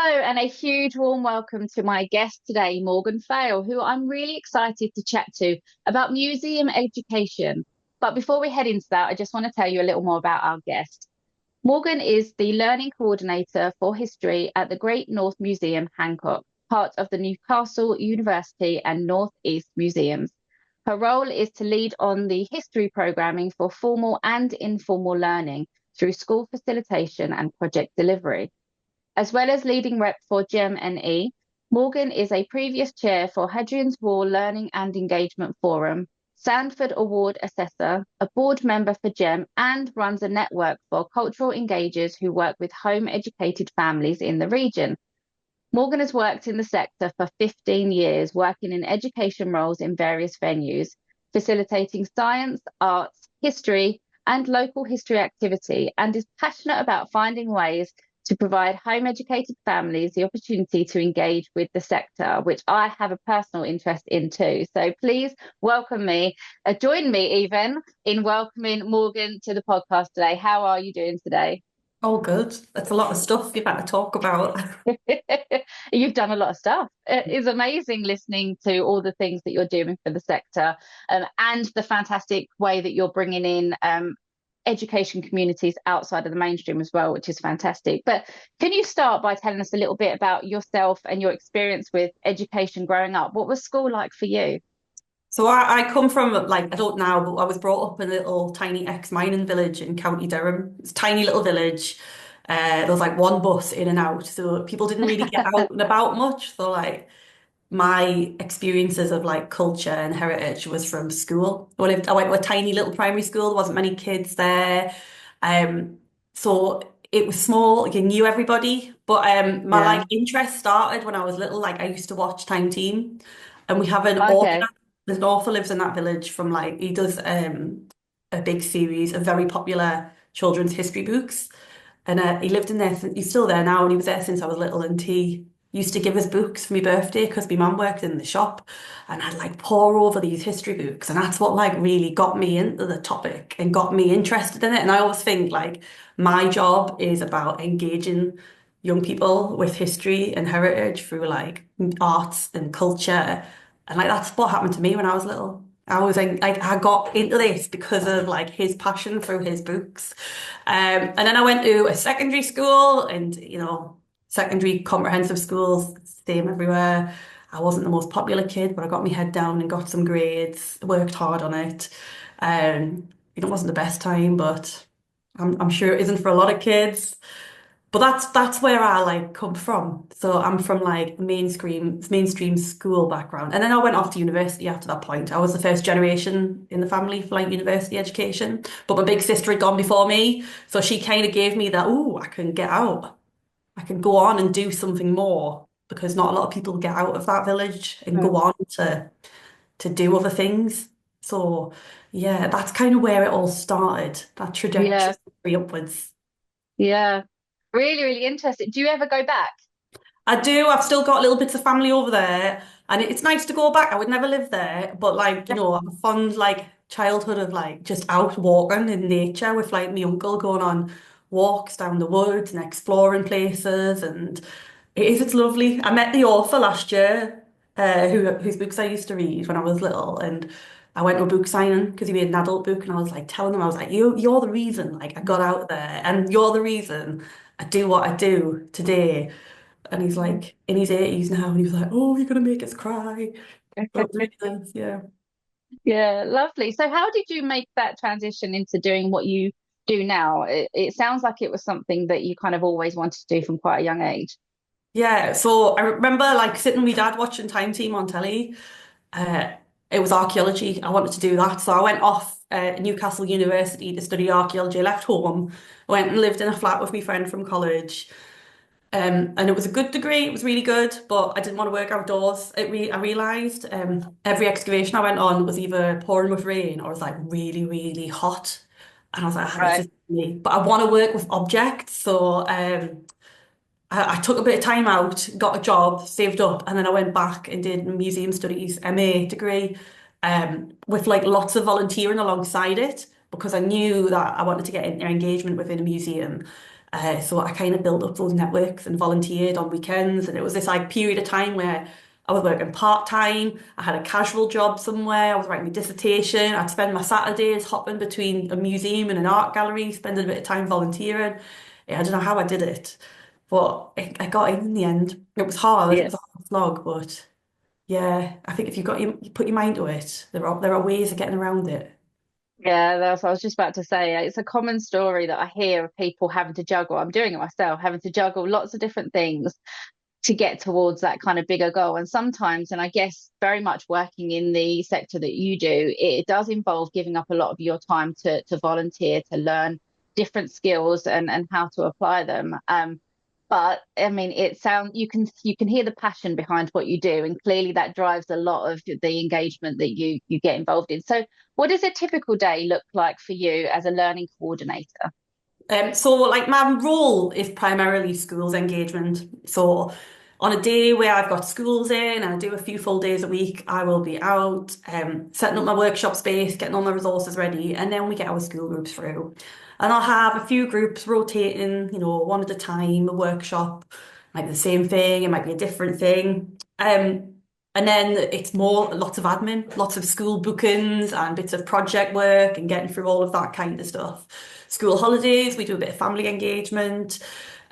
And a huge warm welcome to my guest today, Morgan Fail, who I'm really excited to chat to about museum education. But before we head into that, I just want to tell you a little more about our guest. Morgan is the Learning Coordinator for History at the Great North Museum, Hancock, part of the Newcastle University and North East Museums. Her role is to lead on the history programming for formal and informal learning through school facilitation and project delivery. As well as leading rep for GEM NE, Morgan is a previous chair for Hadrian's Wall Learning and Engagement Forum, Sandford Award Assessor, a board member for GEM, and runs a network for cultural engagers who work with home-educated families in the region. Morgan has worked in the sector for 15 years, working in education roles in various venues, facilitating science, arts, history, and local history activity, and is passionate about finding ways to provide home-educated families the opportunity to engage with the sector, which I have a personal interest in too. So please join me even in welcoming Morgan to the podcast today. How are you doing today? Oh, good. That's a lot of stuff you've had to talk about. You've done a lot of stuff. It is amazing listening to all the things that you're doing for the sector, and the fantastic way that you're bringing in education communities outside of the mainstream as well, which is fantastic. But can you start by telling us a little bit about yourself and your experience with education growing up? What was school like for you? So I come from, like, I don't now, but I was brought up in a little tiny ex-mining village in County Durham. It's a tiny little village. There was like one bus in and out, so people didn't really get out and about much. So like my experiences of like culture and heritage was from school. I went to a tiny little primary school. There wasn't many kids there. Um, so it was small. You knew everybody. But my Yeah. like interest started when I was little. Like I used to watch Time Team, and we have an author. Okay. There's an author lives in that village from like he does a big series of very popular children's history books. And he lived in there, he's still there now, and he was there since I was little. And he used to give us books for my birthday because my mum worked in the shop. And I'd like pore over these history books. And that's what like really got me into the topic and got me interested in it. And I always think like my job is about engaging young people with history and heritage through like arts and culture. And like that's what happened to me when I was little. I was like I got into this because of like his passion through his books. And then I went to a secondary school and secondary comprehensive schools, same everywhere. I wasn't the most popular kid, but I got my head down and got some grades, worked hard on it. It wasn't the best time, but I'm sure it isn't for a lot of kids. But that's where I like come from. So I'm from like mainstream school background. And then I went off to university after that point. I was the first generation in the family for like university education. But my big sister had gone before me. So she kind of gave me that, oh, I can get out. I can go on and do something more because not a lot of people get out of that village and go Mm. on to do other things. So yeah, that's kind of where it all started, that Yeah. trajectory upwards. Yeah. Really, really interesting. Do you ever go back? I do. I've still got little bits of family over there, and it's nice to go back. I would never live there, but like, I have a fond like childhood of like just out walking in nature with like my uncle going on walks down the woods and exploring places, and it's lovely. I met the author last year, whose books I used to read when I was little, and I went to a book signing because he made an adult book, and I was like telling him, I was like, you're the reason like I got out there, and you're the reason I do what I do today. And he's like in his 80s now, and he was like, "Oh, you're gonna make us cry." But it was really nice, yeah. Yeah, lovely. So how did you make that transition into doing what you do now? It sounds like it was something that you kind of always wanted to do from quite a young age. Yeah, so I remember like sitting with my dad watching Time Team on telly. Uh, it was archaeology. I wanted to do that, so I went off Newcastle University to study archaeology. I left home, went and lived in a flat with my friend from college. And it was a good degree. It was really good, but I didn't want to work outdoors. I realised every excavation I went on was either pouring with rain or was like really, really hot. And I was like, this Right. is me. But I want to work with objects. So I took a bit of time out, got a job, saved up, and then I went back and did museum studies, MA degree, with like lots of volunteering alongside it because I knew that I wanted to get engagement within a museum. So I kind of built up those networks and volunteered on weekends. And it was this like period of time where I was working part-time. I had a casual job somewhere. I was writing my dissertation. I'd spend my Saturdays hopping between a museum and an art gallery, spending a bit of time volunteering. Yeah, I don't know how I did it, but I got in the end. It was hard. It Yeah. was a hard slog, but yeah, I think if you put your mind to it, there are ways of getting around it. Yeah, that's what I was just about to say. It's a common story that I hear of people having to juggle. I'm doing it myself, having to juggle lots of different things to get towards that kind of bigger goal. And sometimes, and I guess very much working in the sector that you do, it does involve giving up a lot of your time to volunteer, to learn different skills and how to apply them. But I mean, it sounds you can hear the passion behind what you do, and clearly that drives a lot of the engagement that you get involved in. So, what does a typical day look like for you as a learning coordinator? So like my role is primarily schools engagement. So on a day where I've got schools in and I do a few full days a week, I will be out setting up my workshop space, getting all my resources ready, and then we get our school groups through. And I'll have a few groups rotating, one at a time, a workshop, might be the same thing, it might be a different thing. And then it's more lots of admin, lots of school bookings and bits of project work and getting through all of that kind of stuff. School holidays, we do a bit of family engagement.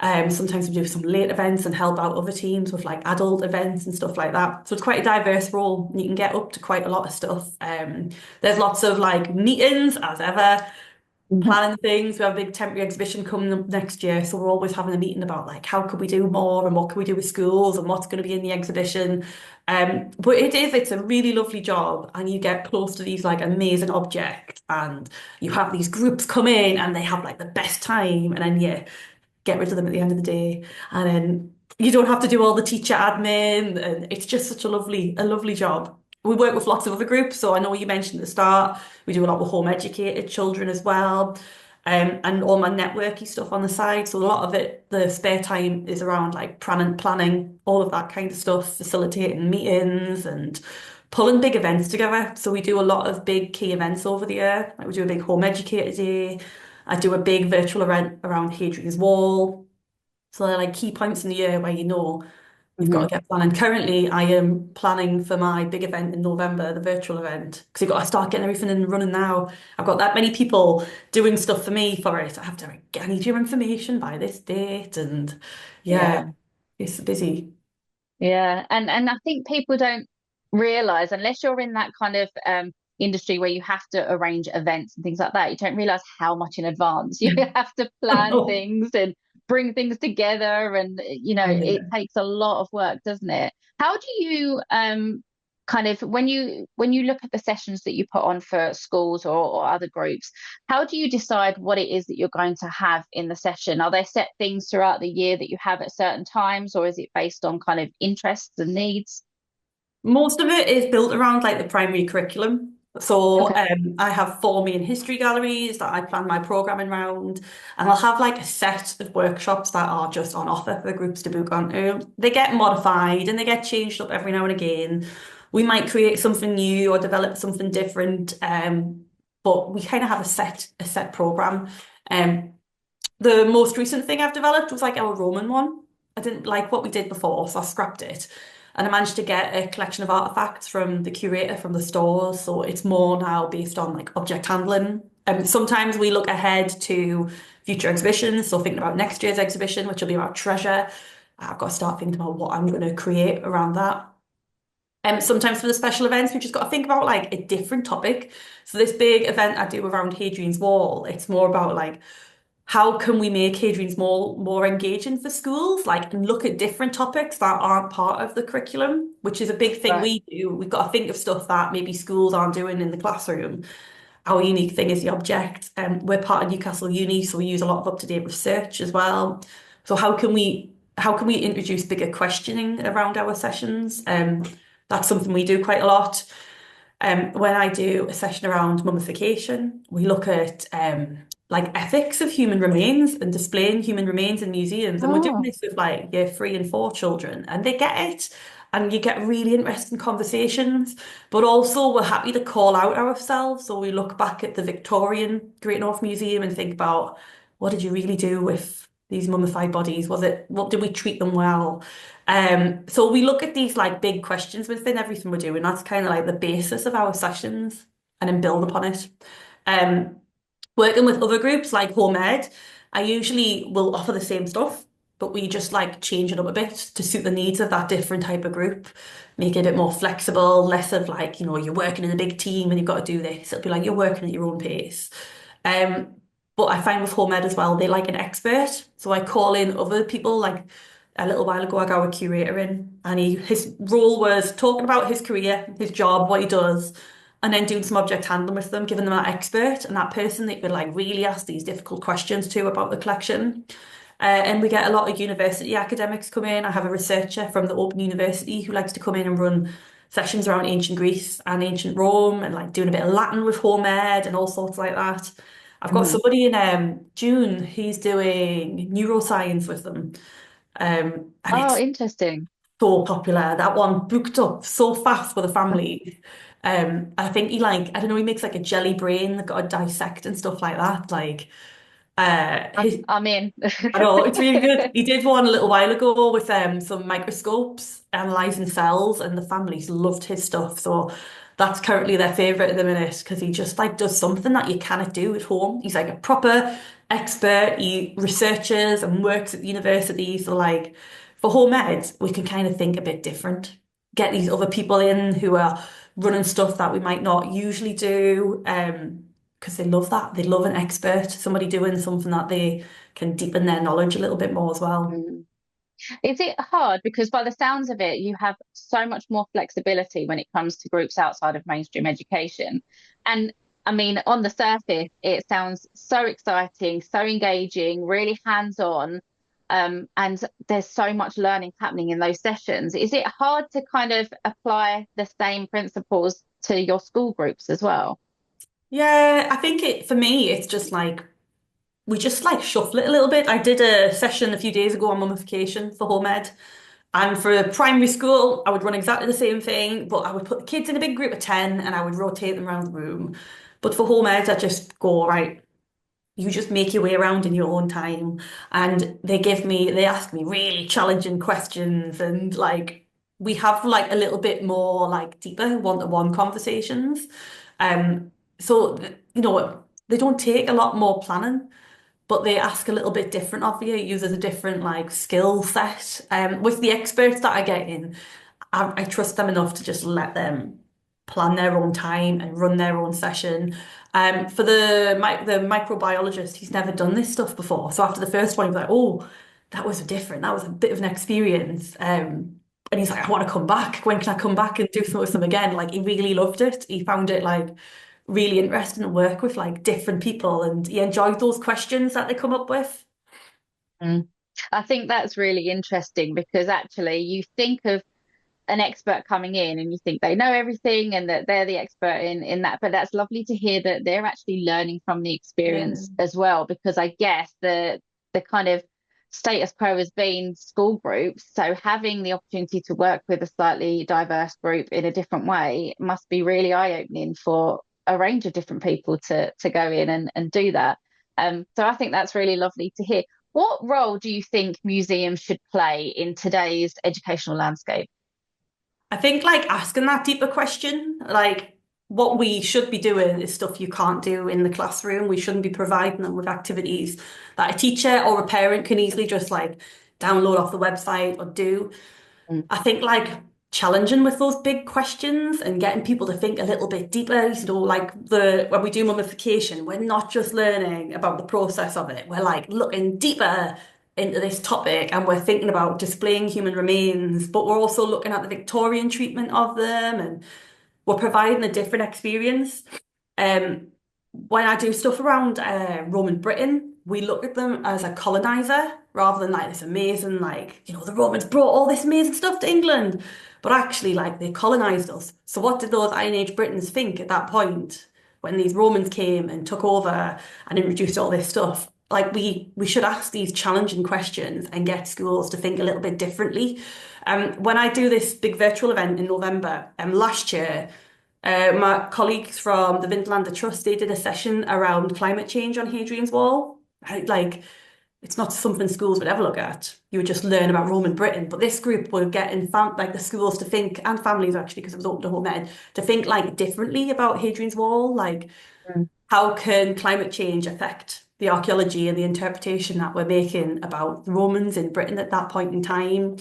Sometimes we do some late events and help out other teams with like adult events and stuff like that. So it's quite a diverse role. You can get up to quite a lot of stuff. There's lots of like meetings as ever, planning things. We have a big temporary exhibition coming up next year, so we're always having a meeting about like how could we do more and what can we do with schools and what's going to be in the exhibition. But it's a really lovely job, and you get close to these like amazing objects, and you have these groups come in and they have like the best time, and then you get rid of them at the end of the day, and then you don't have to do all the teacher admin, and it's just such a lovely job. We work with lots of other groups, so I know you mentioned at the start, we do a lot with home educated children as well, and all my networky stuff on the side. So a lot of it, the spare time is around like planning, all of that kind of stuff, facilitating meetings and pulling big events together. So we do a lot of big key events over the year. Like we do a big home educator day. I do a big virtual event around Hadrian's Wall. So they're like key points in the year where you've got to get planning. Currently, I am planning for my big event in November, the virtual event, because you've got to start getting everything in and running now. I've got that many people doing stuff for me for it. I have to, like, I need your information by this date. And yeah, Yeah. it's busy. Yeah, and I think people don't realize unless you're in that kind of industry where you have to arrange events and things like that, you don't realize how much in advance you have to plan Oh, things and bring things together, and it yeah. takes a lot of work, doesn't it? How do you kind of when you look at the sessions that you put on for schools or other groups, how do you decide what it is that you're going to have in the session? Are there set things throughout the year that you have at certain times, or is it based on kind of interests and needs? Most of it is built around like the primary curriculum. So Okay. I have four main history galleries that I plan my programming around, and I'll have like a set of workshops that are just on offer for groups to book onto. They get modified and they get changed up every now and again. We might create something new or develop something different, but we kind of have a set program. Um, the most recent thing I've developed was like our Roman one. I didn't like what we did before, so I scrapped it. And I managed to get a collection of artifacts from the curator from the stores. So it's more now based on like object handling. Sometimes we look ahead to future exhibitions. So thinking about next year's exhibition, which will be about treasure. I've got to start thinking about what I'm going to create around that. Sometimes for the special events, we just got to think about like a different topic. So this big event I do around Hadrian's Wall, it's more about like how can we make Hadrian's more engaging for schools, like and look at different topics that aren't part of the curriculum, which is a big thing Right. we do. We've got to think of stuff that maybe schools aren't doing in the classroom. Our unique thing is the object. We're part of Newcastle Uni, so we use a lot of up-to-date research as well. So how can we introduce bigger questioning around our sessions? That's something we do quite a lot. When I do a session around mummification, we look at like ethics of human remains and displaying human remains in museums. And we're doing Oh, this with like year 3 and 4 children, and they get it. And you get really interesting conversations, but also we're happy to call out ourselves. So we look back at the Victorian Great North Museum and think about what did you really do with these mummified bodies? What did we treat them well? So we look at these like big questions within everything we're doing. That's kind of like the basis of our sessions and then build upon it. Um, Working with other groups like home ed, I usually will offer the same stuff, but we just like change it up a bit to suit the needs of that different type of group, make it a bit more flexible, less of like, you're working in a big team and you've got to do this. It'll be like you're working at your own pace. Um, but I find with home ed as well, they like an expert. So I call in other people, like a little while ago, I got a curator in, and his role was talking about his career, his job, what he does, and then doing some object handling with them, giving them that expert and that person that could like really ask these difficult questions to about the collection. And we get a lot of university academics come in. I have a researcher from the Open University who likes to come in and run sessions around ancient Greece and ancient Rome and like doing a bit of Latin with home ed and all sorts like that. I've got Mhm. somebody in June, he's doing neuroscience with them. And Oh, it's interesting. so popular. That one booked up so fast with a family. I think he like, I don't know, he makes like a jelly brain that got to dissect and stuff like that. Like, his, I'm in. I know, it's really good. He did one a little while ago with some microscopes analysing cells, and the families loved his stuff. So that's currently their favourite at the minute because he just like does something that you cannot do at home. He's like a proper expert. He researches and works at the university. So like for home ed, we can kind of think a bit different. Get these other people in who are running stuff that we might not usually do. Because they love that. They love an expert, somebody doing something that they can deepen their knowledge a little bit more as well. Mm. Is it hard? Because by the sounds of it, you have so much more flexibility when it comes to groups outside of mainstream education. And I mean, on the surface, it sounds so exciting, so engaging, really hands-on. And there's so much learning happening in those sessions. Is it hard to kind of apply the same principles to your school groups as well? Yeah, I think for me, it's just like we just like shuffle it a little bit. I did a session a few days ago on mummification for home ed. And for primary school, I would run exactly the same thing, but I would put the kids in a big group of 10 and I would rotate them around the room. But for home ed, I just go, right, you just make your way around in your own time. And they ask me really challenging questions, and like we have like a little bit more like deeper one-to-one conversations. So they don't take a lot more planning, but they ask a little bit different of you, uses a different like skill set. With the experts that I get in, I trust them enough to just let them plan their own time and run their own session. For the microbiologist, he's never done this stuff before. So after the first one, he was like, "Oh, that was different. That was a bit of an experience." And he's like, "I want to come back. When can I come back and do something with them again?" Like he really loved it. He found it like really interesting to work with like different people, and he enjoyed those questions that they come up with. Mm. I think that's really interesting because actually you think of an expert coming in and you think they know everything and that they're the expert in that, but that's lovely to hear that they're actually learning from the Yeah. experience as well, because I guess the kind of status quo has been school groups, so having the opportunity to work with a slightly diverse group in a different way must be really eye-opening for a range of different people to go in and do that. So I think that's really lovely to hear. What role do you think museums should play in today's educational landscape? I think like asking that deeper question, like what we should be doing is stuff you can't do in the classroom. We shouldn't be providing them with activities that a teacher or a parent can easily just like download off the website or do. Mm. I think like challenging with those big questions and getting people to think a little bit deeper, like the when we do mummification, we're not just learning about the process of it. We're like looking deeper into this topic and we're thinking about displaying human remains, but we're also looking at the Victorian treatment of them and we're providing a different experience. Um, when I do stuff around Roman Britain, we look at them as a colonizer rather than like this amazing, like, the Romans brought all this amazing stuff to England, but actually, like, they colonized us. So, what did those Iron Age Britons think at that point when these Romans came and took over and introduced all this stuff? Like, we should ask these challenging questions and get schools to think a little bit differently. When I do this big virtual event in November, last year, my colleagues from the Vintlander Trust, they did a session around climate change on Hadrian's Wall. Like it's not something schools would ever look at. You would just learn about Roman Britain. But this group were getting like the schools to think, and families actually, because it was open to home ed, to think like differently about Hadrian's Wall. Like, Mm. how can climate change affect the archaeology and the interpretation that we're making about the Romans in Britain at that point in time?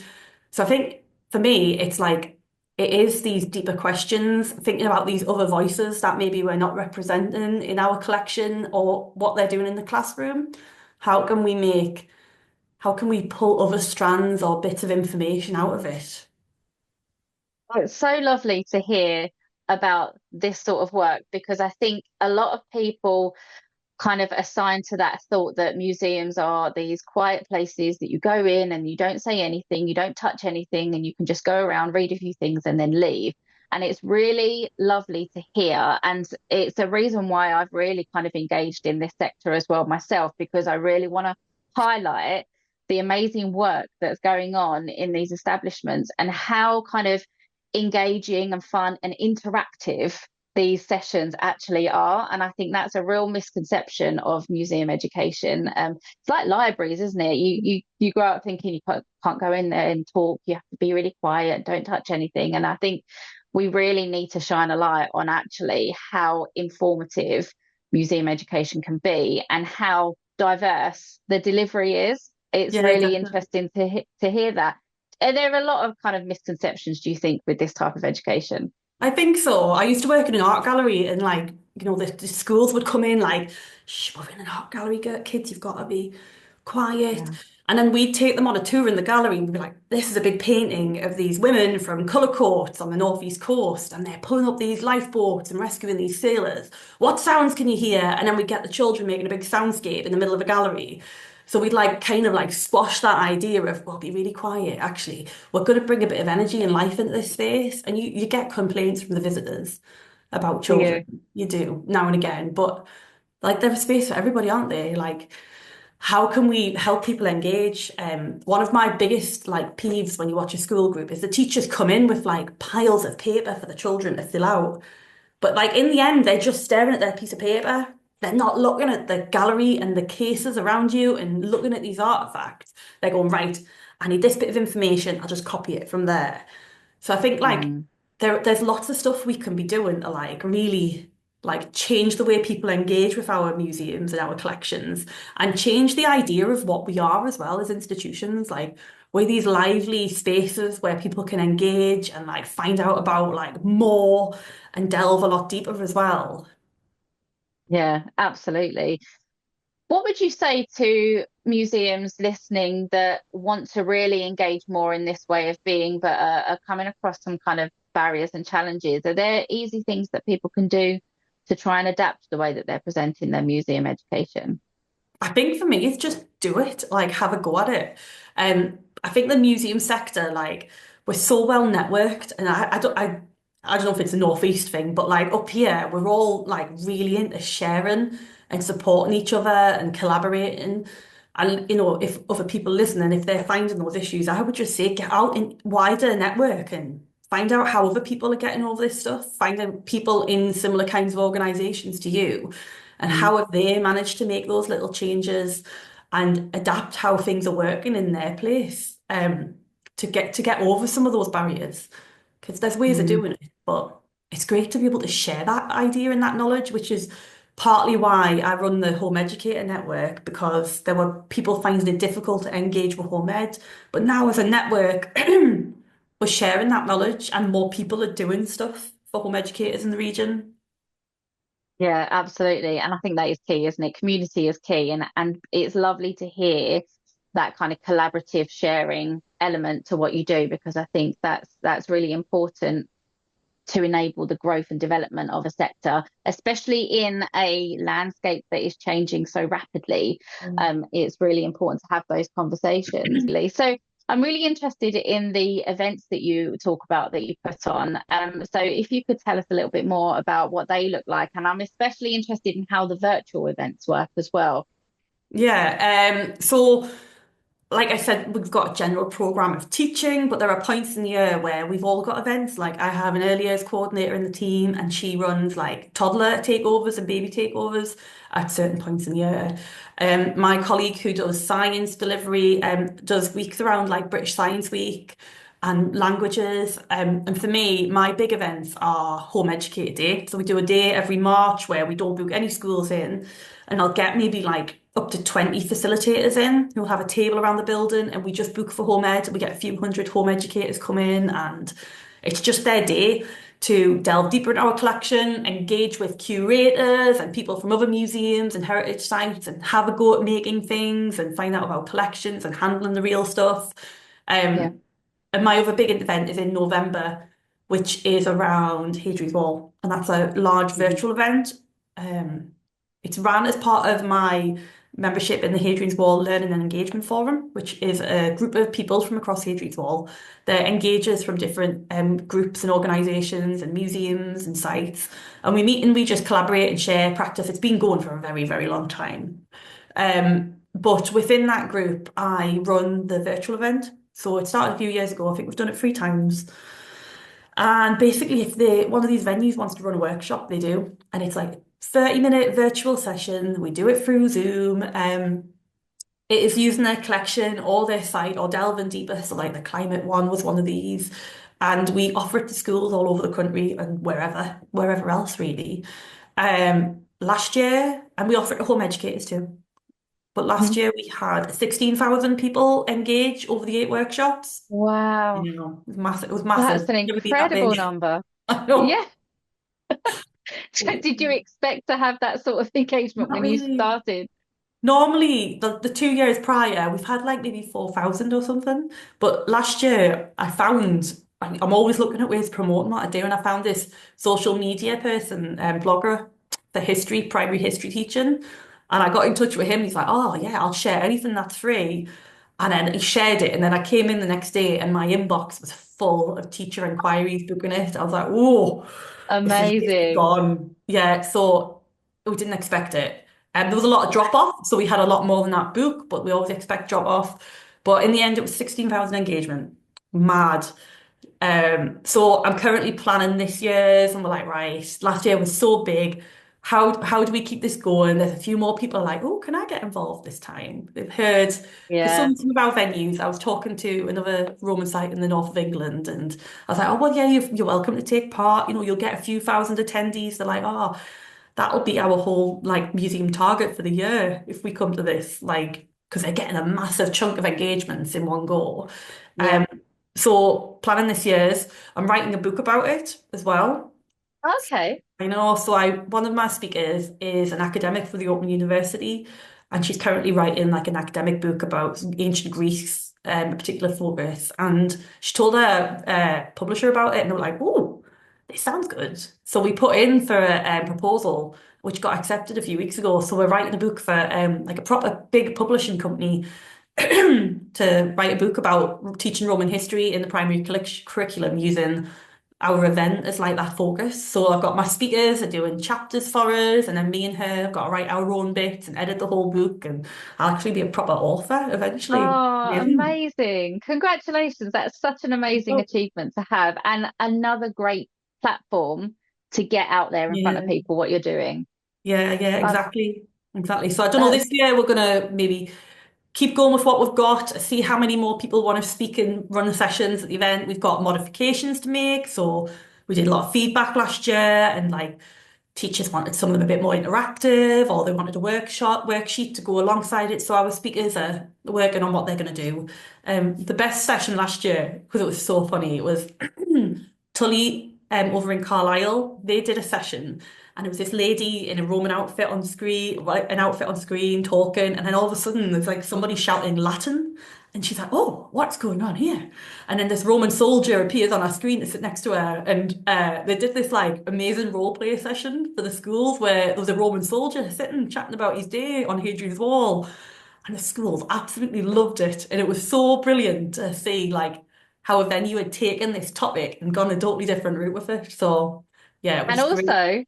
So I think for me, it's like it is these deeper questions, thinking about these other voices that maybe we're not representing in our collection or what they're doing in the classroom. How can we make, how can we pull other strands or bits of information out of it? Oh, it's so lovely to hear about this sort of work because I think a lot of people kind of assigned to that thought that museums are these quiet places that you go in and you don't say anything, you don't touch anything, and you can just go around, read a few things, and then leave. And it's really lovely to hear. And it's a reason why I've really kind of engaged in this sector as well myself, because I really want to highlight the amazing work that's going on in these establishments and how kind of engaging and fun and interactive these sessions actually are. And I think that's a real misconception of museum education. It's like libraries, isn't it? You grow up thinking you can't go in there and talk. You have to be really quiet, don't touch anything. And I think we really need to shine a light on actually how informative museum education can be and how diverse the delivery is. It's Yeah, really definitely. interesting to hear that. Are there a lot of kind of misconceptions, do you think, with this type of education? I think so. I used to work in an art gallery and like, the schools would come in like, shh, we're in an art gallery, kids, you've got to be quiet. Yeah. And then we'd take them on a tour in the gallery and we'd be like, this is a big painting of these women from colour coats on the northeast coast and they're pulling up these lifeboats and rescuing these sailors. What sounds can you hear? And then we'd get the children making a big soundscape in the middle of a gallery. So we'd like kind of like squash that idea of, well, be really quiet. Actually, we're going to bring a bit of energy and life into this space. And you get complaints from the visitors about Do children. you? You do now and again, but like there's a space for everybody, aren't they? Like, how can we help people engage? One of my biggest like peeves when you watch a school group is the teachers come in with like piles of paper for the children to fill out. But like in the end, they're just staring at their piece of paper. They're not looking at the gallery and the cases around you and looking at these artifacts. They're going, right, I need this bit of information. I'll just copy it from there. So I think like Mm. there's lots of stuff we can be doing to like really like change the way people engage with our museums and our collections and change the idea of what we are as well as institutions. Like we're these lively spaces where people can engage and like find out about like more and delve a lot deeper as well. Yeah, absolutely. What would you say to museums listening that want to really engage more in this way of being, but are coming across some kind of barriers and challenges? Are there easy things that people can do to try and adapt the way that they're presenting their museum education? I think for me, it's just do it, like have a go at it. I think the museum sector, like, we're so well networked, and I don't know if it's a northeast thing, but like up here, we're all like really into sharing and supporting each other and collaborating. And if other people listening, if they're finding those issues, I would just say get out in wider network and find out how other people are getting over this stuff. Finding people in similar kinds of organizations to you and Mm. how have they managed to make those little changes and adapt how things are working in their place to get over some of those barriers because there's ways of Mm. doing it, but it's great to be able to share that idea and that knowledge, which is partly why I run the Home Educator Network, because there were people finding it difficult to engage with home ed. But now as a network, we're sharing that knowledge and more people are doing stuff for home educators in the region. Yeah, absolutely. And I think that is key, isn't it? Community is key. And it's lovely to hear that kind of collaborative sharing element to what you do, because I think that's really important to enable the growth and development of a sector, especially in a landscape that is changing so rapidly. It's really important to have those conversations. So I'm really interested in the events that you talk about that you put on. So if you could tell us a little bit more about what they look like, and I'm especially interested in how the virtual events work as well. Yeah, so like I said, we've got a general program of teaching, but there are points in the year where we've all got events. Like I have an early years coordinator in the team, and she runs like toddler takeovers and baby takeovers at certain points in the year. My colleague who does science delivery does weeks around like British Science Week and languages. And for me, my big events are Home Educator Day. So we do a day every March where we don't book any schools in, and I'll get maybe like up to 20 facilitators in who'll have a table around the building, and we just book for home ed. We get a few hundred home educators come in, and it's just their day to delve deeper into our collection, engage with curators and people from other museums and heritage sites, and have a go at making things and find out about collections and handling the real stuff. Yeah. Um, and my other big event is in November, which is around Hadrian's Wall, and that's a large Mhm. virtual event. Um, it's run as part of my membership in the Hadrian's Wall Learning and Engagement Forum, which is a group of people from across Hadrian's Wall. They're engagers from different groups and organisations and museums and sites. And we meet and we just collaborate and share practice. It's been going for a very, very long time. But within that group, I run the virtual event. So it started a few years ago. I think we've done it 3 times. And basically, if one of these venues wants to run a workshop, they do. And it's like 30-minute virtual session. We do it through Zoom. It is using their collection or their site or delving deeper. So like the climate one was one of these. And we offer it to schools all over the country and wherever else really. Last year, and we offer it to home educators too. But last Mhm. year we had 16,000 people engage over the 8 workshops. Wow. You know, it was massive. It was That's massive. an Never been that incredible big. number. I know. Yeah. Did you expect to have that sort of engagement Not when you really. started? Normally, the 2 years prior, we've had like maybe 4,000 or something. But last year, I'm always looking at ways to promote what I do, and I found this social media person, blogger for history, primary history teaching. And I got in touch with him. He's like, oh, yeah, I'll share anything that's free. And then he shared it. And then I came in the next day, and my inbox was full of teacher inquiries booking it. I was like, oh, this is Amazing. gone. Yeah, so we didn't expect it. And there was a lot of drop off, so we had a lot more than that book, but we always expect drop off. But in the end, it was 16,000 engagement. Mad. So I'm currently planning this year's, and we're like, right, last year was so big. How do we keep this going? There's a few more people are like, oh, can I get involved this time? They've heard because Yeah. some of our venues, I was talking to another Roman site in the north of England, and I was like, oh well, yeah, you're welcome to take part. You know, you'll get a few thousand attendees. They're like, oh, that'll be our whole like museum target for the year if we come to this, like, because they're getting a massive chunk of engagements in one go. Yeah. Um, so planning this year's, I'm writing a book about it as well. Okay. I know. So I one of my speakers is an academic for the Open University, and she's currently writing like an academic book about ancient Greece, a particular focus. And she told her publisher about it, and they were like, "Oh, this sounds good." So we put in for a proposal, which got accepted a few weeks ago. So we're writing a book for like a proper big publishing company to write a book about teaching Roman history in the primary curriculum using our event as like that focus. So I've got my speakers are doing chapters for us, and then me and her have got to write our own bits and edit the whole book, and I'll actually be a proper author eventually. Oh, Amazing. amazing. Congratulations. That's such an amazing Oh, achievement to have, and another great platform to get out there in front of yeah, people what you're doing. yeah, Uh, exactly. Exactly. So I don't know, that's this year we're gonna maybe keep going with what we've got, see how many more people want to speak and run the sessions at the event. We've got modifications to make. So we did a lot of feedback last year, and like teachers wanted some of them a bit more interactive, or they wanted a worksheet to go alongside it. So our speakers are working on what they're going to do. The best session last year, because it was so funny, it was Tully over in Carlisle. They did a session, and it was this lady in a Roman outfit on screen, like, an outfit on screen talking, and then all of a sudden there's like somebody shouting Latin. And she's like, "Oh, what's going on here?" And then this Roman soldier appears on our screen to sit next to her. And they did this like amazing role play session for the schools where there was a Roman soldier sitting chatting about his day on Hadrian's Wall. And the schools absolutely loved it. And it was so brilliant to see like how a venue had taken this topic and gone a totally different route with it. So yeah, it and was great. also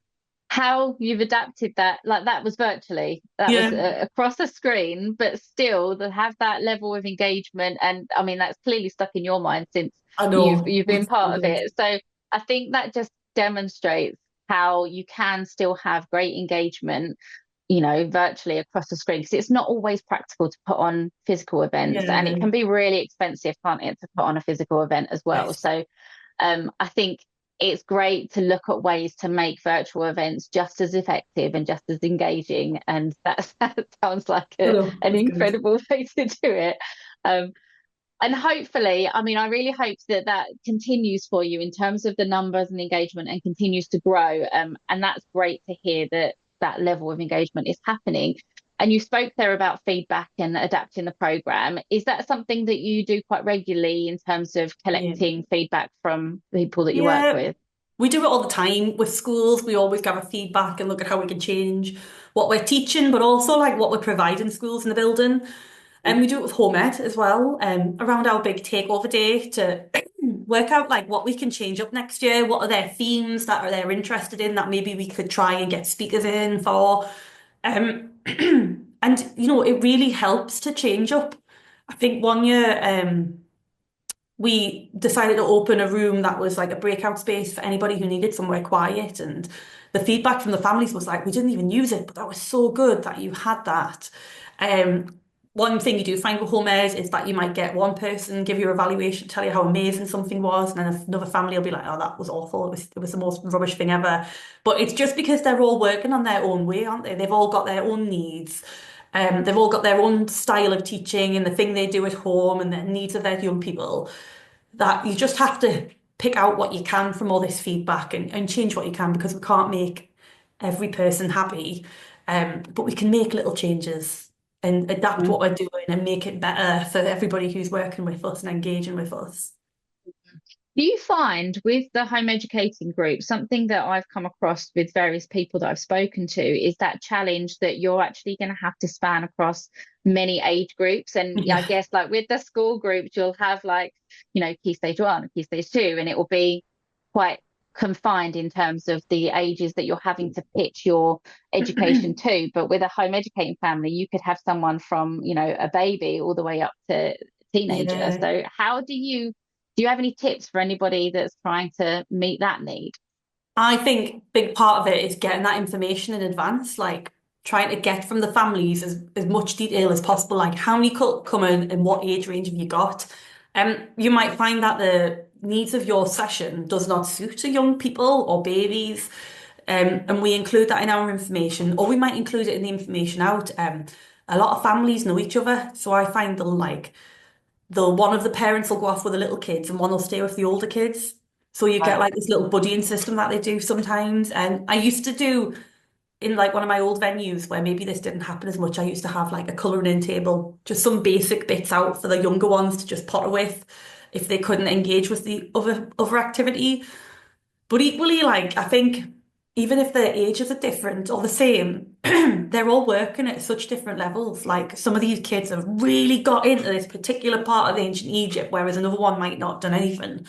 how you've adapted that. Like that was virtually, that was Yeah, across a screen, but still to have that level of engagement. And I mean, that's clearly stuck in your mind since I know. you've been That's so part of good. it. So I think that just demonstrates how you can still have great engagement, virtually across the screen, because it's not always practical to put on physical events, and it Yeah. can be really expensive, can't it, to put on a physical event as well. Yes. So I think it's great to look at ways to make virtual events just as effective and just as engaging. And that sounds like I know. an That's good. incredible way to do it. Um, and hopefully, I mean, I really hope that that continues for you in terms of the numbers and engagement and continues to grow. And that's great to hear that that level of engagement is happening. And you spoke there about feedback and adapting the program. Is that something that you do quite regularly in terms of Yeah. collecting feedback from people that you work Yeah. with? We do it all the time with schools. We always gather feedback and look at how we can change what we're teaching, but also like what we're providing schools in the building. And we do it with home ed as well, around our big takeover day to work out like what we can change up next year. What are their themes that are they're interested in that maybe we could try and get speakers in for. Um, and it really helps to change up. I think one year, we decided to open a room that was like a breakout space for anybody who needed somewhere quiet. And the feedback from the families was like, we didn't even use it, but that was so good that you had that. Um, One thing you do find with home airs is that you might get one person give you a evaluation, tell you how amazing something was, and then another family will be like, oh, that was awful. It was the most rubbish thing ever. But it's just because they're all working on their own way, aren't they? They've all got their own needs. They've all got their own style of teaching and the thing they do at home and the needs of their young people that you just have to pick out what you can from all this feedback and change what you can because we can't make every person happy. But we can make little changes and adapt what we're doing and make it better for everybody who's working with us and engaging with us. Do you find with the home educating group, something that I've come across with various people that I've spoken to is that challenge that you're actually going to have to span across many age groups? And yeah, I Yeah. guess like with the school groups, you'll have like, key stage one, key stage two, and it will be quite confined in terms of the ages that you're having to pitch your education to. But with a home educating family, you could have someone from, a baby all the way up to teenager. Yeah. So how do you have any tips for anybody that's trying to meet that need? I think big part of it is getting that information in advance, like trying to get from the families as much detail as possible, like how many come in and what age range have you got. You might find that the needs of your session does not suit to young people or babies. And we include that in our information, or we might include it in the information out. A lot of families know each other, so I find the one of the parents will go off with the little kids and one will stay with the older kids. So you get Right. like this little buddying system that they do sometimes. And I used to do in like one of my old venues where maybe this didn't happen as much. I used to have like a colouring in table, just some basic bits out for the younger ones to just potter with if they couldn't engage with the other activity. But equally, like, I think even if their ages are different or the same, they're all working at such different levels. Like, some of these kids have really got into this particular part of ancient Egypt, whereas another one might not have done anything. Mm,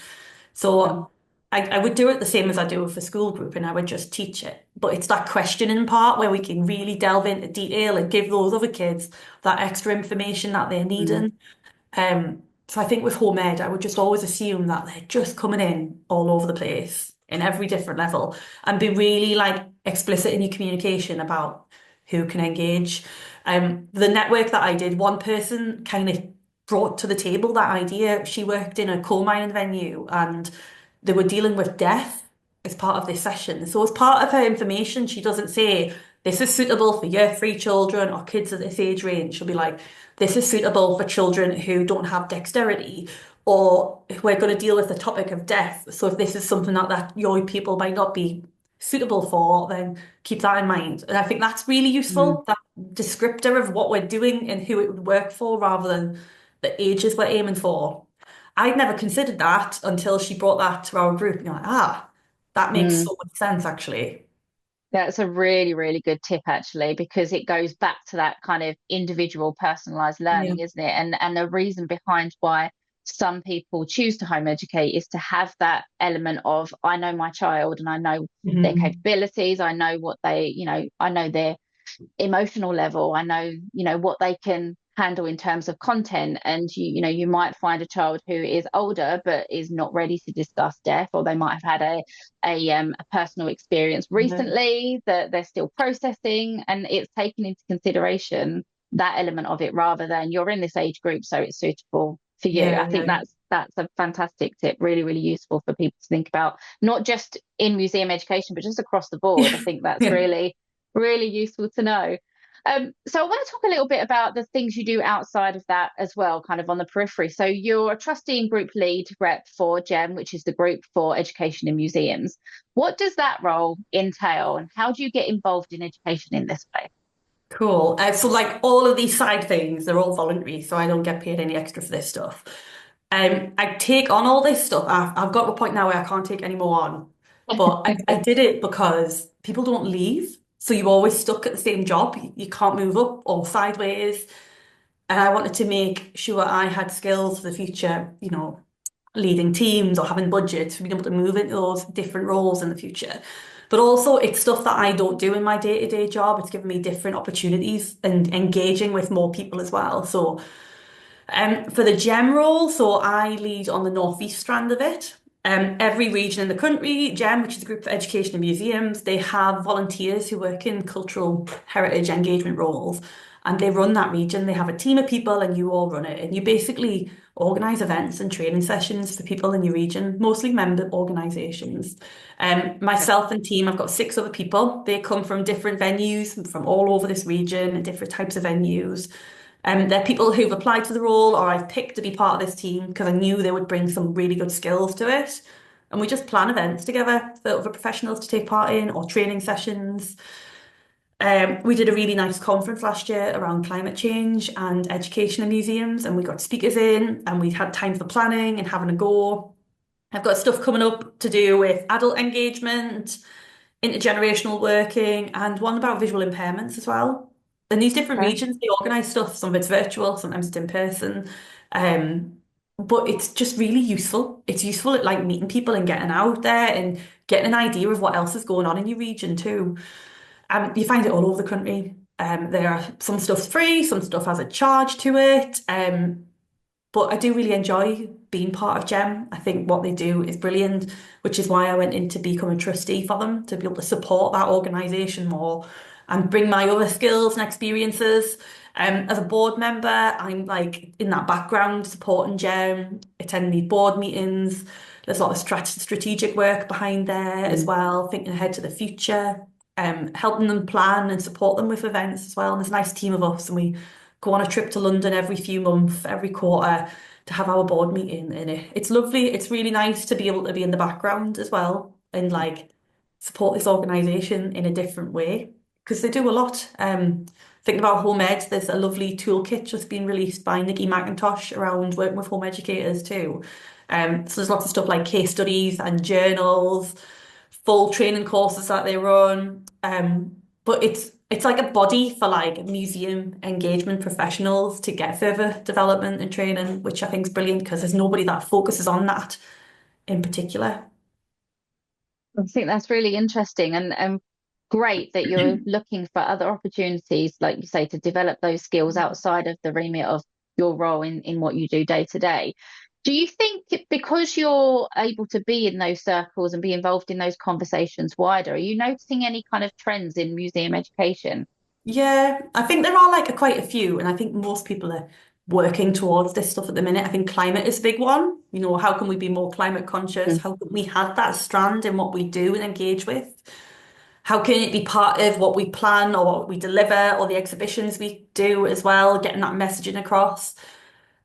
So I would do it the same as I do with the school group, and I would just teach it. But it's that questioning part where we can really delve into detail and give those other kids that extra information that they're mm, needing. So I think with home ed, I would just always assume that they're just coming in all over the place in every different level and be really like explicit in your communication about who can engage. The network that I did, one person kind of brought to the table that idea. She worked in a coal mining venue and they were dealing with death as part of this session. So as part of her information, she doesn't say this is suitable for year three children or kids of this age range. She'll be like, this is suitable for children who don't have dexterity, or if we're going to deal with the topic of death. So if this is something that young people might not be suitable for, then keep that in mind. And I think that's really mm. useful, that descriptor of what we're doing and who it would work for rather than the ages we're aiming for. I'd never considered that until she brought that to our group. And you're like, that makes Mm. so much sense, actually. That's a really, really good tip actually, because it goes back to that kind of individual personalized Yeah. learning, isn't it? And the reason behind why some people choose to home educate is to have that element of, I know my child and I know their Mhm. capabilities, I know what they, I know their emotional level, I know, what they can handle in terms of content. And you might find a child who is older but is not ready to discuss death, or they might have had a personal experience Yeah, recently that they're still processing, and it's taken into consideration that element of it, rather than you're in this age group so it's suitable for you. yeah, I think yeah. that's a fantastic tip, really, really useful for people to think about, not just in museum education but just across the board. I Yeah. think that's Yeah. really, really useful to know. So I want to talk a little bit about the things you do outside of that as well, kind of on the periphery. So you're a trustee and group lead rep for GEM, which is the group for education in museums. What does that role entail, and how do you get involved in education in this way? Cool. So like all of these side things, they're all voluntary, so I don't get paid any extra for this stuff. I take on all this stuff. I've got to a point now where I can't take any more on. But I did it because people don't leave. So you're always stuck at the same job. You can't move up or sideways. And I wanted to make sure I had skills for the future, leading teams or having budgets for being able to move into those different roles in the future. But also, it's stuff that I don't do in my day-to-day job. It's given me different opportunities and engaging with more people as well. So, for the GEM role, so I lead on the northeast strand of it. Every region in the country, GEM, which is a group for education and museums, they have volunteers who work in cultural heritage engagement roles, and they run that region. They have a team of people, and you all run it. And you basically organise events and training sessions for people in your region, mostly member organisations. Myself and team, I've got 6 other people. They come from different venues, from all over this region, and different types of venues. They're people who've applied for the role or I've picked to be part of this team because I knew they would bring some really good skills to it. And we just plan events together for other professionals to take part in, or training sessions. We did a really nice conference last year around climate change and education in museums, and we got speakers in, and we had time for planning and having a go. I've got stuff coming up to do with adult engagement, intergenerational working, and one about visual impairments as well. In these different Okay. regions, they organise stuff. Some of it's virtual, sometimes it's in person. Um, but it's just really useful. It's useful at like meeting people and getting out there and getting an idea of what else is going on in your region too. You find it all over the country. There are some stuff's free, some stuff has a charge to it. But I do really enjoy being part of GEM. I think what they do is brilliant, which is why I went in to become a trustee for them, to be able to support that organisation more and bring my other skills and experiences. As a board member, I'm like in that background supporting GEM, attending these board meetings. There's a lot of strategic work behind there as well, thinking ahead to the future, helping them plan and support them with events as well. And there's a nice team of us, and we go on a trip to London every few months, every quarter, to have our board meeting. And it's lovely. It's really nice to be able to be in the background as well and like support this organisation in a different way because they do a lot. Thinking about home ed, there's a lovely toolkit just been released by Nikki McIntosh around working with home educators too. So there's lots of stuff like case studies and journals, full training courses that they run. But it's like a body for like museum engagement professionals to get further development and training, which I think is brilliant because there's nobody that focuses on that in particular. I think that's really interesting, and great that you're looking for other opportunities, like you say, to develop those skills outside of the remit of your role in what you do day to day. Do you think because you're able to be in those circles and be involved in those conversations wider, are you noticing any kind of trends in museum education? Yeah, I think there are like quite a few, and I think most people are working towards this stuff at the minute. I think climate is a big one. How can we be more climate conscious? Mm. How can we have that strand in what we do and engage with? How can it be part of what we plan or what we deliver or the exhibitions we do as well, getting that messaging across?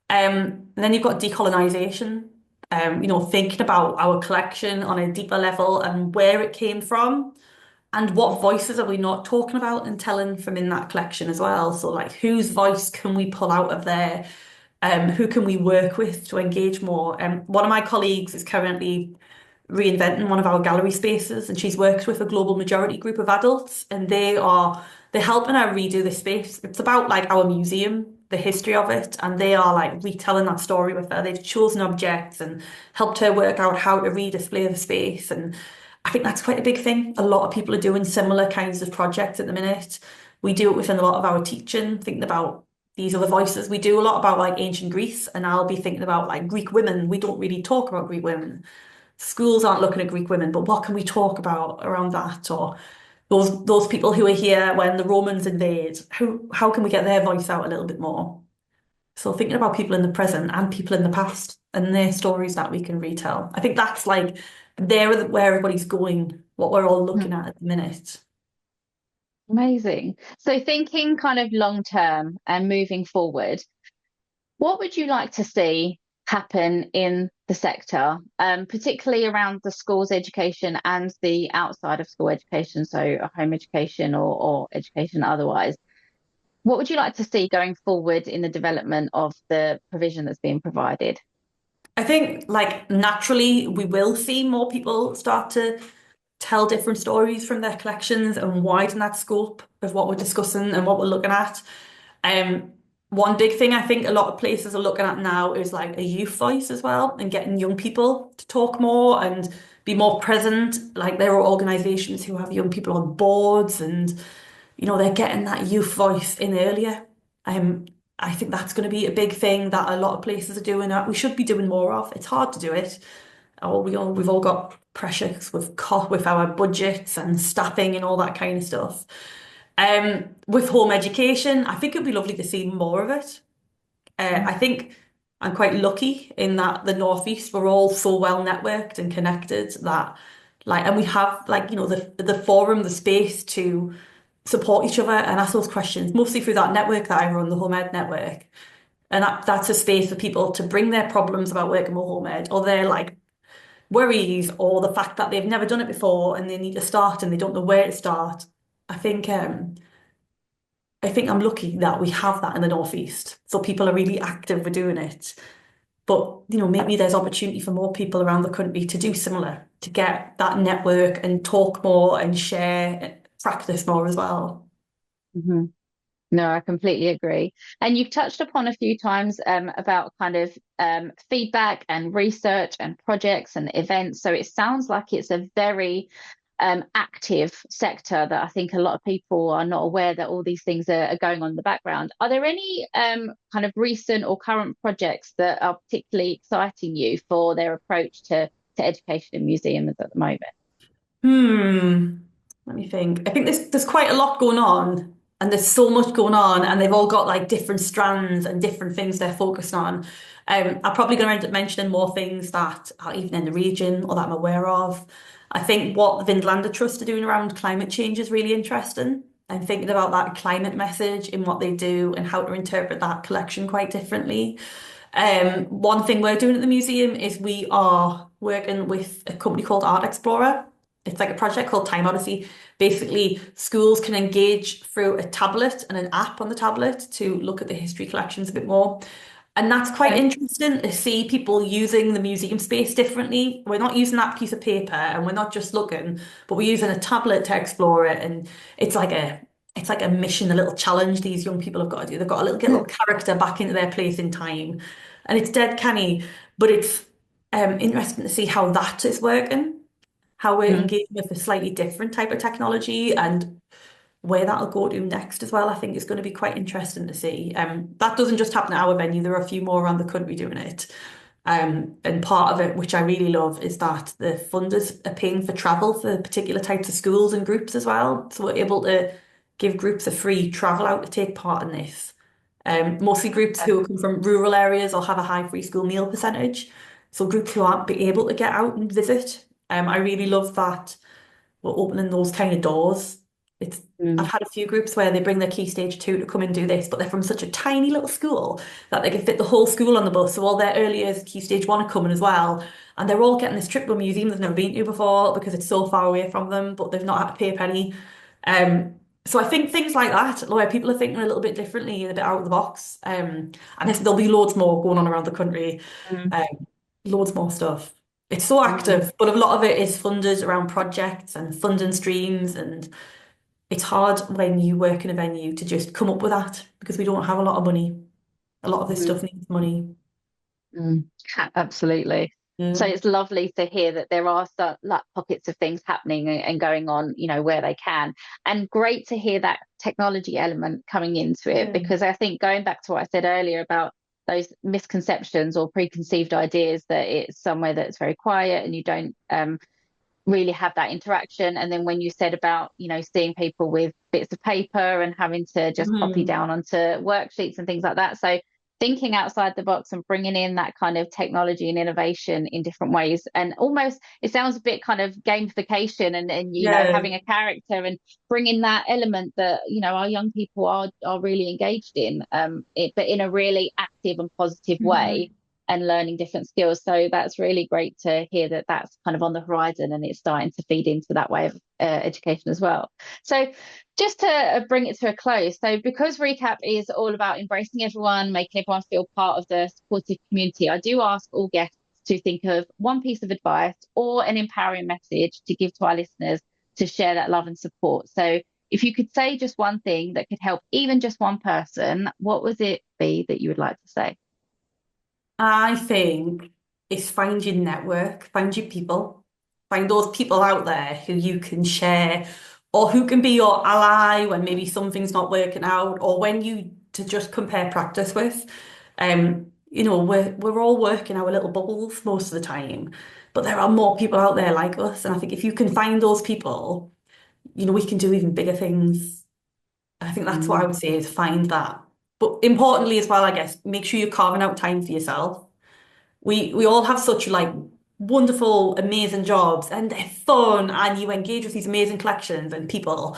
And then you've got decolonisation, thinking about our collection on a deeper level and where it came from and what voices are we not talking about and telling from in that collection as well. So like whose voice can we pull out of there? Who can we work with to engage more? One of my colleagues is currently reinventing one of our gallery spaces, and she's worked with a global majority group of adults, and they're helping her redo the space. It's about like our museum the history of it, and they are like retelling that story with her. They've chosen objects and helped her work out how to redisplay the space. And I think that's quite a big thing. A lot of people are doing similar kinds of projects at the minute. We do it within a lot of our teaching, thinking about these other voices. We do a lot about like ancient Greece, and I'll be thinking about like Greek women. We don't really talk about Greek women. Schools aren't looking at Greek women, but what can we talk about around that? Or those people who were here when the Romans invade, how can we get their voice out a little bit more? So thinking about people in the present and people in the past and their stories that we can retell. I think that's like there where everybody's going, what we're all looking at the minute. Amazing. So thinking kind of long term and moving forward, what would you like to see happen in the sector, particularly around the school's education and the outside of school education, so home education or education otherwise? What would you like to see going forward in the development of the provision that's being provided? I think like naturally we will see more people start to tell different stories from their collections and widen that scope of what we're discussing and what we're looking at. Um, One big thing I think a lot of places are looking at now is like a youth voice as well and getting young people to talk more and be more present. Like there are organisations who have young people on boards and they're getting that youth voice in earlier. Um, I think that's going to be a big thing that a lot of places are doing that we should be doing more of. It's hard to do it. We've all got pressures with our budgets and staffing and all that kind of stuff. With home education, I think it'd be lovely to see more of it. I think I'm quite lucky in that the Northeast, we're all so well networked and connected that and we have the forum, the space to support each other and ask those questions, mostly through that network that I run, the Home Ed Network. And that's a space for people to bring their problems about working with home ed or their worries or the fact that they've never done it before and they need to start and they don't know where to start. I think I think I'm lucky that we have that in the Northeast. So people are really active with doing it. But maybe there's opportunity for more people around the country to do similar, to get that network and talk more and share, practice more as well. Mhm. No, I completely agree. And you've touched upon a few times about kind of feedback and research and projects and events. So it sounds like it's a very active sector that I think a lot of people are not aware that all these things are going on in the background. Are there any kind of recent or current projects that are particularly exciting you for their approach to education in museums at the moment? Hmm. Let me think. I think there's quite a lot going on, and there's so much going on, and they've all got like different strands and different things they're focused on. I'm probably going to end up mentioning more things that are even in the region or that I'm aware of. I think what the Vindlander Trust are doing around climate change is really interesting. I'm thinking about that climate message in what they do and how to interpret that collection quite differently. One thing we're doing at the museum is we are working with a company called Art Explorer. It's like a project called Time Odyssey. Basically, schools can engage through a tablet and an app on the tablet to look at the history collections a bit more. And that's quite interesting to see people using the museum space differently. We're not using that piece of paper and we're not just looking, but we're using a tablet to explore it. And it's like a mission, a little challenge these young people have got to do. They've got to get a little character back into their place in time. And it's dead canny, but it's interesting to see how that is working, how we're Mhm. engaging with a slightly different type of technology and where that'll go to next as well, I think is going to be quite interesting to see. That doesn't just happen at our venue. There are a few more around the country doing it. And part of it, which I really love, is that the funders are paying for travel for particular types of schools and groups as well. So we're able to give groups a free travel out to take part in this. Mostly groups who come from rural areas or have a high free school meal percentage. So groups who aren't be able to get out and visit. I really love that we're opening those kind of doors. It's I've Mm. had a few groups where they bring their Key Stage 2 to come and do this, but they're from such a tiny little school that they can fit the whole school on the bus. So all their early years Key Stage 1 are coming as well. And they're all getting this trip to a museum they've never been to before because it's so far away from them, but they've not had to pay a penny. So I think things like that, where people are thinking a little bit differently and a bit out of the box. And there'll be loads more going on around the country. Mm. Um, Loads more stuff. It's so Mm. active, but a lot of it is funded around projects and funding streams, and it's hard when you work in a venue to just come up with that because we don't have a lot of money. A lot of this Mhm. stuff needs money. Mm, absolutely. So Yeah. it's lovely to hear that there are some like pockets of things happening and going on, where they can. And great to hear that technology element coming into it, Yeah. because I think going back to what I said earlier about those misconceptions or preconceived ideas that it's somewhere that's very quiet and you don't really have that interaction. And then when you said about, seeing people with bits of paper and having to just copy Mhm. down onto worksheets and things like that. So thinking outside the box and bringing in that kind of technology and innovation in different ways. And almost, it sounds a bit kind of gamification and Yeah. having a character and bringing that element that, our young people are really engaged in, but in a really active and positive way Mhm. and learning different skills. So that's really great to hear that that's kind of on the horizon and it's starting to feed into that way of education as well. So just to bring it to a close, so because Recap is all about embracing everyone, making everyone feel part of the supportive community, I do ask all guests to think of one piece of advice or an empowering message to give to our listeners to share that love and support. So if you could say just one thing that could help even just one person, what would it be that you would like to say? I think it's find your network, find your people, find those people out there who you can share or who can be your ally when maybe something's not working out or when you to just compare practice with. We're all working our little bubbles most of the time, but there are more people out there like us. And I think if you can find those people, we can do even bigger things. I think that's what I Mm, would say is find that. But importantly as well, I guess, make sure you're carving out time for yourself. We all have such like wonderful, amazing jobs and they're fun and you engage with these amazing collections and people.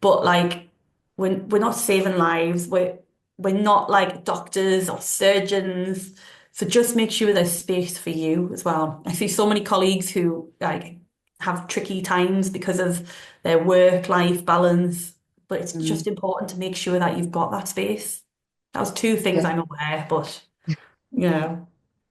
But like we're not saving lives. We're not like doctors or surgeons. So just make sure there's space for you as well. I see so many colleagues who like have tricky times because of their work-life balance, but it's mm. just important to make sure that you've got that space. That was two things Yeah. I'm aware, but yeah.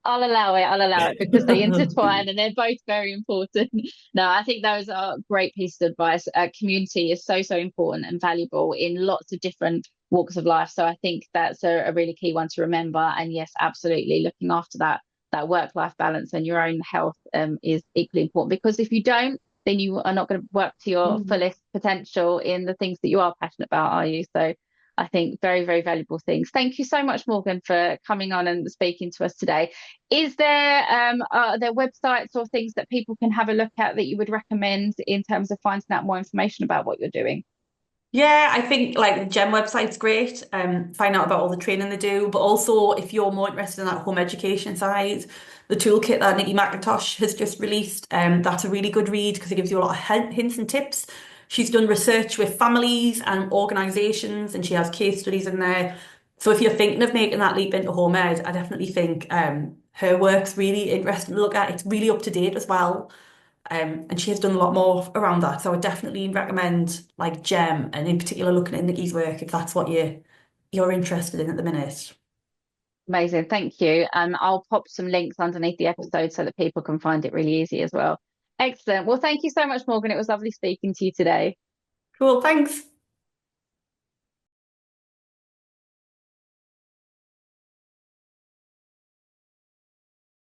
I'll allow it. I'll allow it because they intertwine and they're both very important. No, I think those are great pieces of advice. Community is so, so important and valuable in lots of different walks of life. So I think that's a really key one to remember. And yes, absolutely, looking after that work-life balance and your own health is equally important, because if you don't, then you are not going to work to your Mm. fullest potential in the things that you are passionate about, are you? So I think very, very valuable things. Thank you so much, Morgan, for coming on and speaking to us today. Is there are there websites or things that people can have a look at that you would recommend in terms of finding out more information about what you're doing? Yeah, I think like the GEM website's great. Find out about all the training they do, but also if you're more interested in that home education side, the toolkit that Nikki McIntosh has just released, that's a really good read because it gives you a lot of hints and tips. She's done research with families and organisations, and she has case studies in there. So if you're thinking of making that leap into home ed, I definitely think her work's really interesting to look at. It's really up to date as well. And she has done a lot more around that. So I would definitely recommend like Gem and in particular looking at Nikki's work if that's what you're interested in at the minute. Amazing, thank you. I'll pop some links underneath the episode so that people can find it really easy as well. Excellent. Well, thank you so much, Morgan. It was lovely speaking to you today. Cool, thanks.